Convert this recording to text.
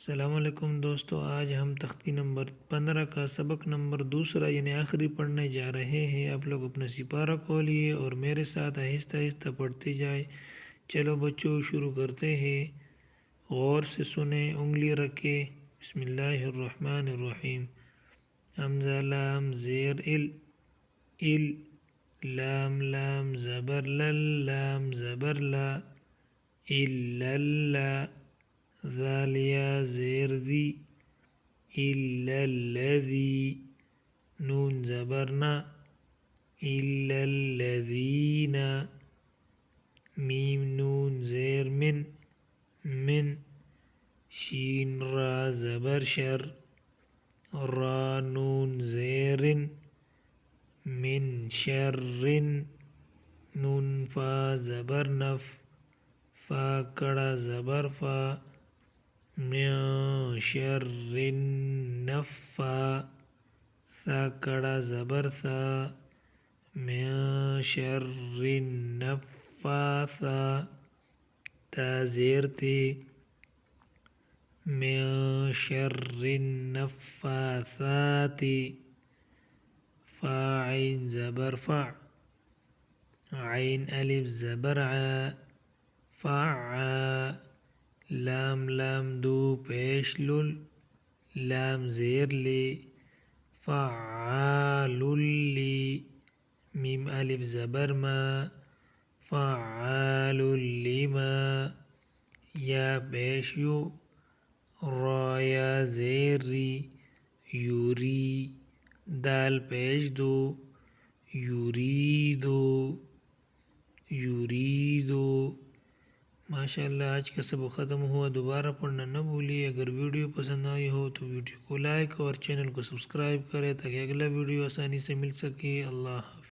السلام علیکم دوستو، آج ہم تختی نمبر 15 کا سبق نمبر 2 یعنی آخری پڑھنے جا رہے ہیں۔ آپ لوگ اپنا سپارہ کھولیے اور میرے ساتھ آہستہ آہستہ پڑھتے جائے۔ چلو بچوں شروع کرتے ہیں، غور سے سنیں، انگلی رکھے۔ بسم اللہ الرحمن الرحیم۔ حمزہ لام زیر ال لام لام زبر لل لام زبر لا الا ذال یا زیر ذی الا الذی نون زبرنا الا الذین میم نون زیر من شین را زبر شر را نون زیر من شر نون فا زبر نف فا کڑا زبر فا من شر النفا ثا کڑا زبر ثا من شر النفاثا تا زیر تی من شر النفاثات فا عین زبر فع عین الف زبر ع فع لام لام دو پیش لل لام زیر لی فعال لی میم الف زبر ما فعال لما یا پیش یو را یا زیر ری یوری دال پیش دو یوریدو۔ ماشاءاللہ آج کا سبق ختم ہوا، دوبارہ پڑھنا نہ بھولیے۔ اگر ویڈیو پسند آئی ہو تو ویڈیو کو لائک اور چینل کو سبسکرائب کریں تاکہ اگلا ویڈیو آسانی سے مل سکے۔ اللہ حافظ۔